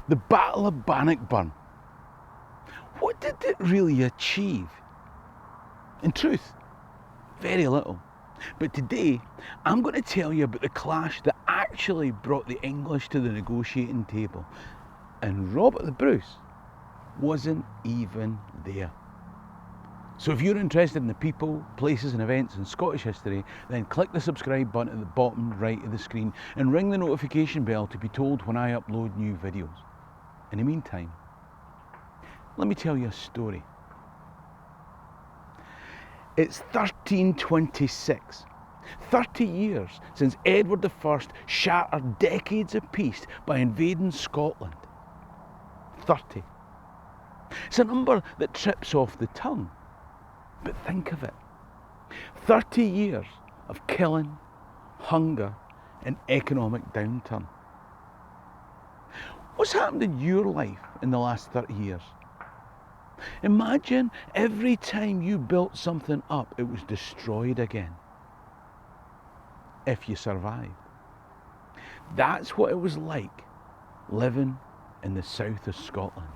The Battle of Bannockburn. What did it really achieve? In truth, very little. But today, I'm going to tell you about the clash that actually brought the English to the negotiating table. And Robert the Bruce wasn't even there. So if you're interested in the people, places and events in Scottish history, then click the subscribe button at the bottom right of the screen and ring the notification bell to be told when I upload new videos. In the meantime, let me tell you a story. It's 1326, 30 years since Edward I shattered decades of peace by invading Scotland. 30. It's a number that trips off the tongue, but think of it. 30 years of killing, hunger and economic downturn. What's happened in your life in the last 30 years? Imagine every time you built something up, it was destroyed again. If you survived. That's what it was like living in the south of Scotland.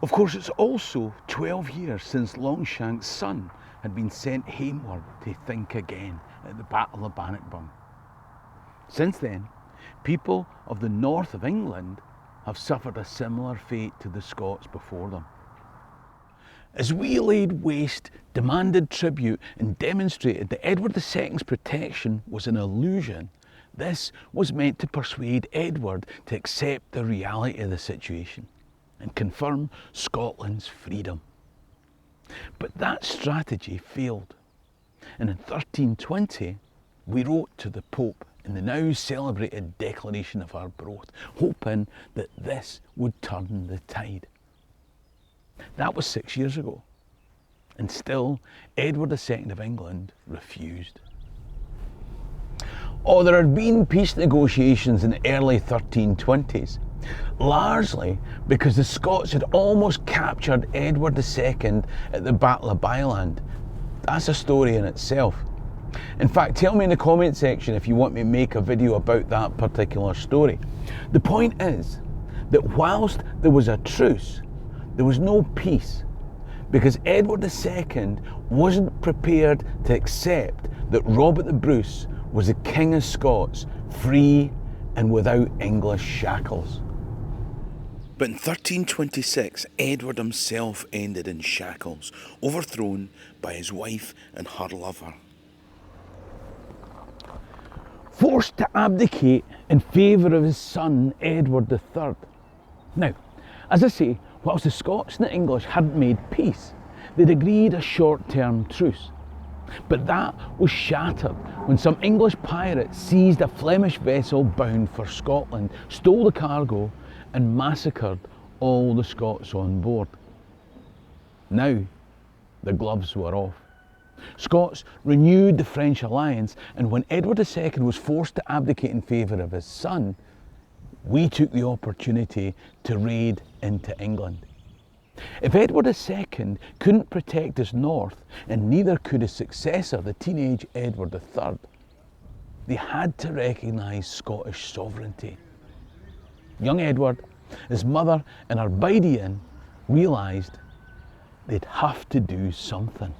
Of course, it's also 12 years since Longshank's son had been sent homeward to think again at the Battle of Bannockburn. Since then, people of the north of England have suffered a similar fate to the Scots before them. As we laid waste, demanded tribute and demonstrated that Edward II's protection was an illusion, this was meant to persuade Edward to accept the reality of the situation and confirm Scotland's freedom. But that strategy failed, and in 1320 we wrote to the Pope in the now celebrated Declaration of Arbroath, hoping that this would turn the tide. That was 6 years ago, and still Edward II of England refused. Oh, there had been peace negotiations in the early 1320s, largely because the Scots had almost captured Edward II at the Battle of Byland. That's a story in itself. In fact, tell me in the comment section if you want me to make a video about that particular story. The point is that whilst there was a truce, there was no peace, because Edward II wasn't prepared to accept that Robert the Bruce was the King of Scots, free and without English shackles. But in 1326, Edward himself ended in shackles, overthrown by his wife and her lover. Forced to abdicate in favour of his son, Edward III. Now, as I say, whilst the Scots and the English hadn't made peace, they'd agreed a short-term truce. But that was shattered when some English pirates seized a Flemish vessel bound for Scotland, stole the cargo and massacred all the Scots on board. Now, the gloves were off. Scots renewed the French alliance, and when Edward II was forced to abdicate in favour of his son, we took the opportunity to raid into England. If Edward II couldn't protect his north, and neither could his successor, the teenage Edward III, they had to recognise Scottish sovereignty. Young Edward, his mother and her Bideon realised they'd have to do something.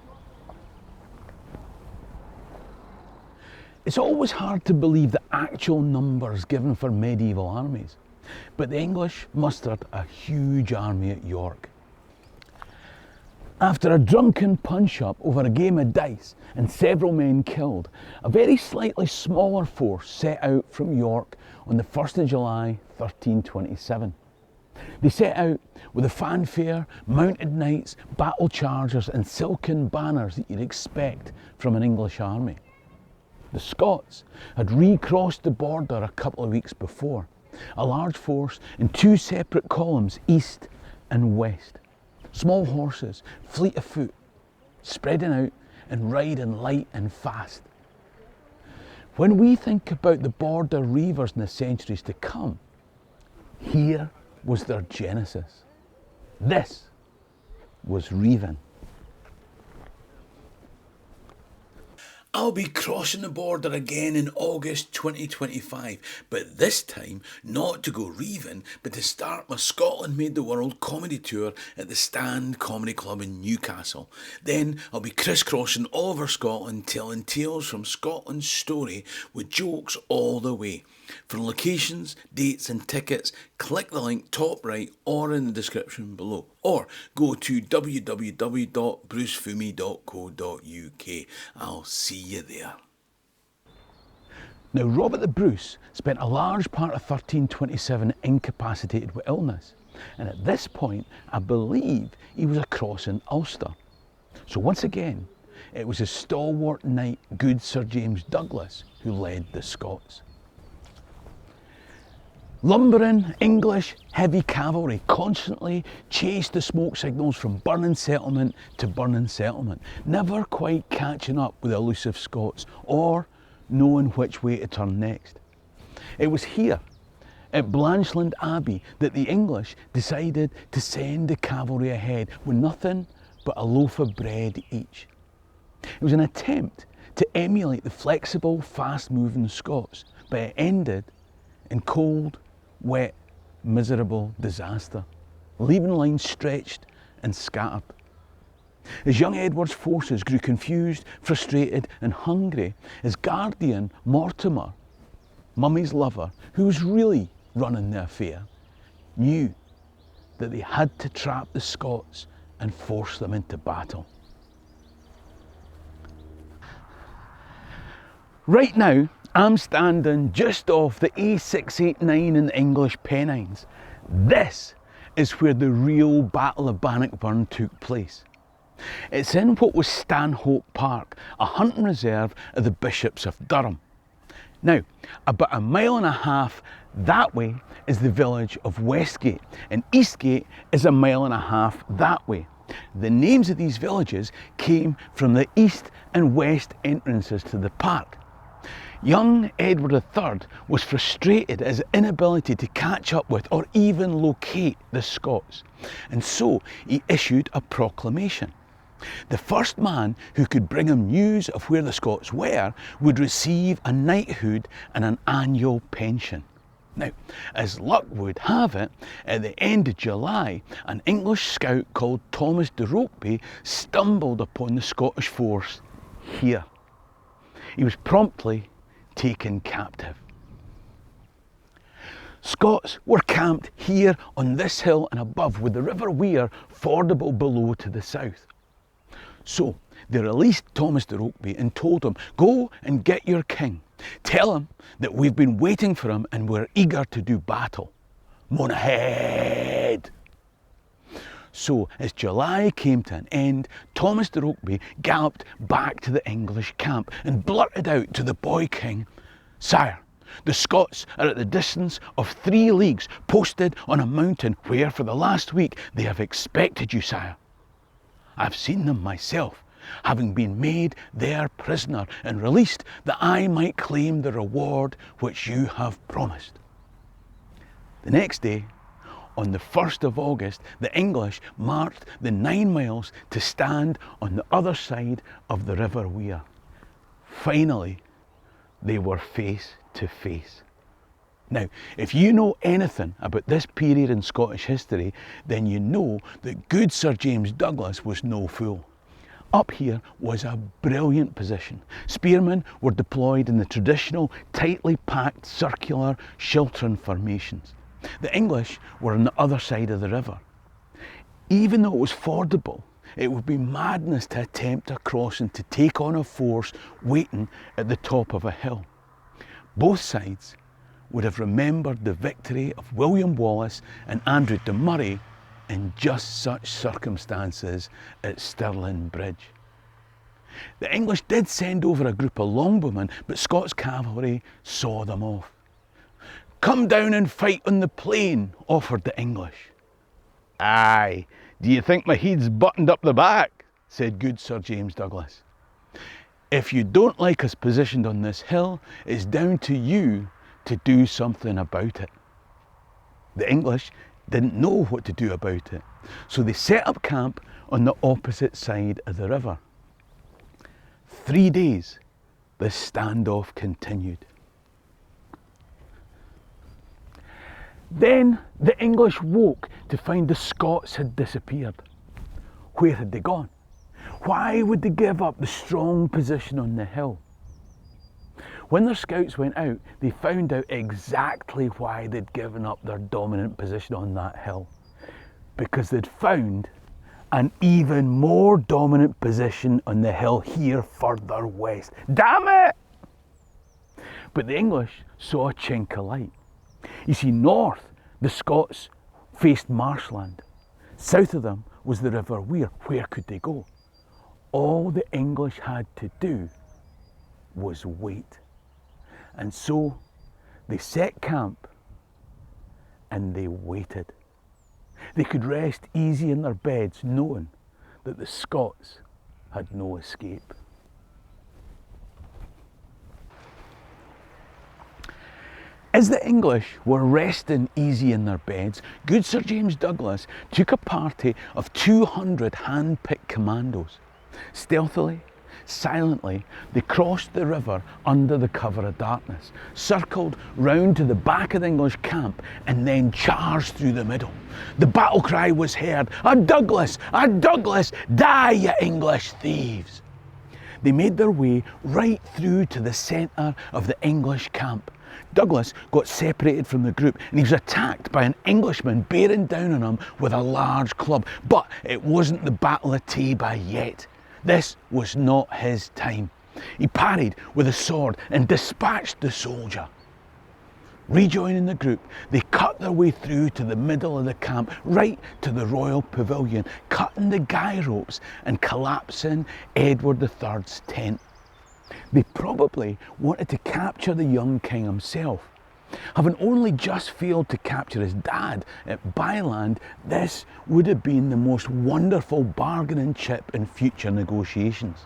It's always hard to believe the actual numbers given for medieval armies, but the English mustered a huge army at York. After a drunken punch-up over a game of dice and several men killed, a very slightly smaller force set out from York on the 1st of July 1327. They set out with the fanfare, mounted knights, battle chargers and silken banners that you'd expect from an English army. The Scots had recrossed the border a couple of weeks before, a large force in two separate columns, east and west. Small horses, fleet of foot, spreading out and riding light and fast. When we think about the border reivers in the centuries to come, here was their genesis. This was reiving. I'll be crossing the border again in August 2025, but this time not to go reaving, but to start my Scotland Made the World comedy tour at the Stand Comedy Club in Newcastle. Then I'll be crisscrossing all over Scotland, telling tales from Scotland's story with jokes all the way. For locations, dates and tickets, click the link top right or in the description below, or go to www.brucefummey.co.uk. I'll see you there. Now, Robert the Bruce spent a large part of 1327 incapacitated with illness, and at this point I believe he was across in Ulster. So once again, it was his stalwart knight, good Sir James Douglas, who led the Scots. Lumbering English heavy cavalry constantly chased the smoke signals from burning settlement to burning settlement, never quite catching up with the elusive Scots or knowing which way to turn next. It was here, at Blanchland Abbey, that the English decided to send the cavalry ahead with nothing but a loaf of bread each. It was an attempt to emulate the flexible, fast-moving Scots, but it ended in cold, wet, miserable disaster, leaving lines stretched and scattered. As young Edward's forces grew confused, frustrated and hungry, his guardian Mortimer, Mummy's lover, who was really running the affair, knew that they had to trap the Scots and force them into battle. Right now, I'm standing just off the A689 in the English Pennines. This is where the real Battle of Bannockburn took place. It's in what was Stanhope Park, a hunting reserve of the Bishops of Durham. Now, about a mile and a half that way is the village of Westgate, and Eastgate is a mile and a half that way. The names of these villages came from the east and west entrances to the park. Young Edward III was frustrated at his inability to catch up with or even locate the Scots, and so he issued a proclamation. The first man who could bring him news of where the Scots were would receive a knighthood and an annual pension. Now, as luck would have it, at the end of July, an English scout called Thomas de Rokeby stumbled upon the Scottish force here. He was promptly taken captive. Scots were camped here on this hill and above, with the River Wear fordable below to the south. So they released Thomas de Rokeby and told him, "Go and get your king. Tell him that we've been waiting for him and we're eager to do battle. Mon ahead." So as July came to an end, Thomas de Rokeby galloped back to the English camp and blurted out to the boy king, "Sire, the Scots are at the distance of 3 leagues, posted on a mountain where for the last week they have expected you, sire. I've seen them myself, having been made their prisoner and released that I might claim the reward which you have promised." The next day, on the 1st of August, the English marched the 9 miles to stand on the other side of the River Wear. Finally, they were face to face. Now, if you know anything about this period in Scottish history, then you know that good Sir James Douglas was no fool. Up here was a brilliant position. Spearmen were deployed in the traditional, tightly packed, circular, sheltering formations. The English were on the other side of the river. Even though it was fordable, it would be madness to attempt a crossing to take on a force waiting at the top of a hill. Both sides would have remembered the victory of William Wallace and Andrew de Murray in just such circumstances at Stirling Bridge. The English did send over a group of longbowmen, but Scots cavalry saw them off. "Come down and fight on the plain," offered the English. "Aye, do you think my head's buttoned up the back?" said good Sir James Douglas. "If you don't like us positioned on this hill, it's down to you to do something about it." The English didn't know what to do about it, so they set up camp on the opposite side of the river. 3 days the standoff continued. Then the English woke to find the Scots had disappeared. Where had they gone? Why would they give up the strong position on the hill? When their scouts went out, they found out exactly why they'd given up their dominant position on that hill. Because they'd found an even more dominant position on the hill here further west. Damn it! But the English saw a chink of light. You see, north, the Scots faced marshland. South of them was the River Wear. Where could they go? All the English had to do was wait. And so they set camp and they waited. They could rest easy in their beds knowing that the Scots had no escape. As the English were resting easy in their beds, good Sir James Douglas took a party of 200 hand-picked commandos. Stealthily, silently, they crossed the river under the cover of darkness, circled round to the back of the English camp, and then charged through the middle. The battle cry was heard, "A Douglas! A Douglas! Die, you English thieves!" They made their way right through to the centre of the English camp. Douglas got separated from the group and he was attacked by an Englishman bearing down on him with a large club. But it wasn't the Battle of Taba yet. This was not his time. He parried with a sword and dispatched the soldier. Rejoining the group, they cut their way through to the middle of the camp, right to the royal pavilion, cutting the guy ropes and collapsing Edward III's tent. They probably wanted to capture the young king himself. Having only just failed to capture his dad at Byland, this would have been the most wonderful bargaining chip in future negotiations.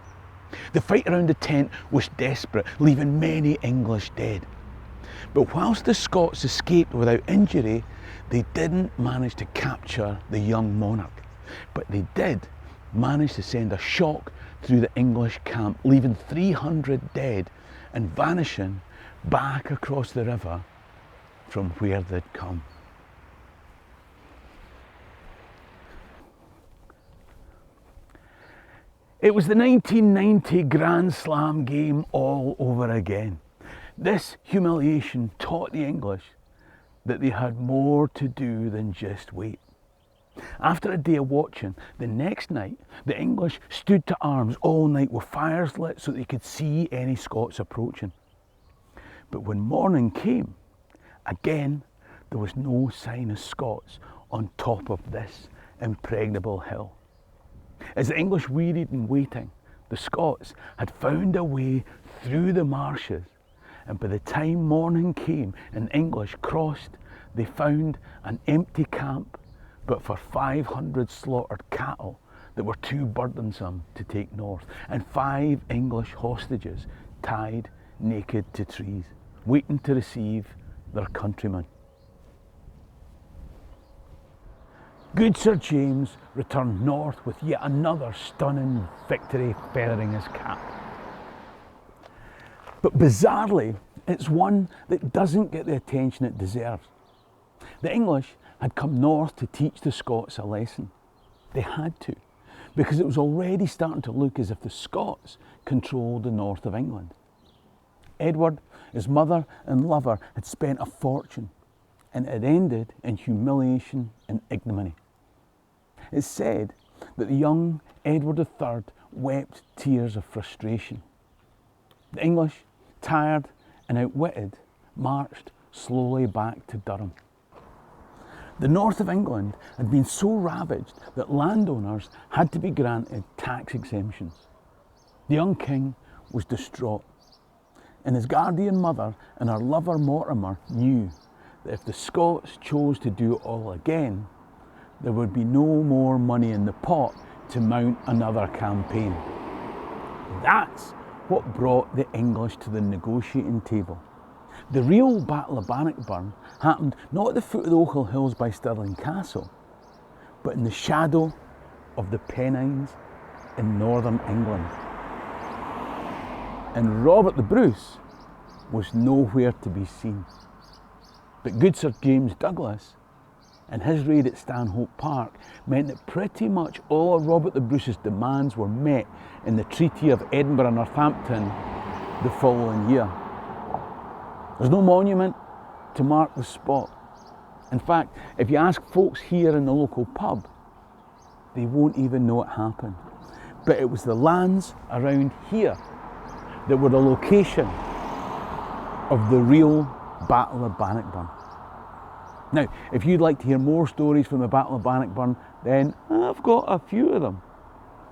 The fight around the tent was desperate, leaving many English dead. But whilst the Scots escaped without injury, they didn't manage to capture the young monarch. But they did manage to send a shock through the English camp, leaving 300 dead and vanishing back across the river from where they'd come. It was the 1990 Grand Slam game all over again. This humiliation taught the English that they had more to do than just wait. After a day of watching, the next night, the English stood to arms all night with fires lit so they could see any Scots approaching. But when morning came, again, there was no sign of Scots on top of this impregnable hill. As the English wearied in waiting, the Scots had found a way through the marshes, and by the time morning came and the English crossed, they found an empty camp, but for 500 slaughtered cattle that were too burdensome to take north, and 5 English hostages tied naked to trees, waiting to receive their countrymen. Good Sir James returned north with yet another stunning victory feathering his cap. But bizarrely, it's one that doesn't get the attention it deserves. The English had come north to teach the Scots a lesson. They had to, because it was already starting to look as if the Scots controlled the north of England. Edward, his mother and lover, had spent a fortune, and it had ended in humiliation and ignominy. It's said that the young Edward III wept tears of frustration. The English, tired and outwitted, marched slowly back to Durham. The north of England had been so ravaged that landowners had to be granted tax exemptions. The young king was distraught, and his guardian mother and her lover Mortimer knew that if the Scots chose to do it all again, there would be no more money in the pot to mount another campaign. That's what brought the English to the negotiating table. The real Battle of Bannockburn happened not at the foot of the Ochil Hills by Stirling Castle, but in the shadow of the Pennines in northern England. and Robert the Bruce was nowhere to be seen. But good Sir James Douglas and his raid at Stanhope Park meant that pretty much all of Robert the Bruce's demands were met in the Treaty of Edinburgh Northampton the following year. There's no monument to mark the spot. In fact, if you ask folks here in the local pub, they won't even know it happened. But it was the lands around here that were the location of the real Battle of Bannockburn. Now, if you'd like to hear more stories from the Battle of Bannockburn, then I've got a few of them.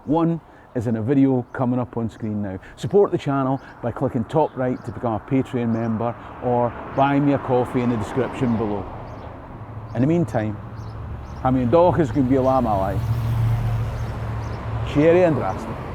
One is in a video coming up on screen now. Support the channel by clicking top right to become a Patreon member, or buy me a coffee in the description below. In the meantime, I'm your dog is going to be a lamb alive. Cherry and Drastic.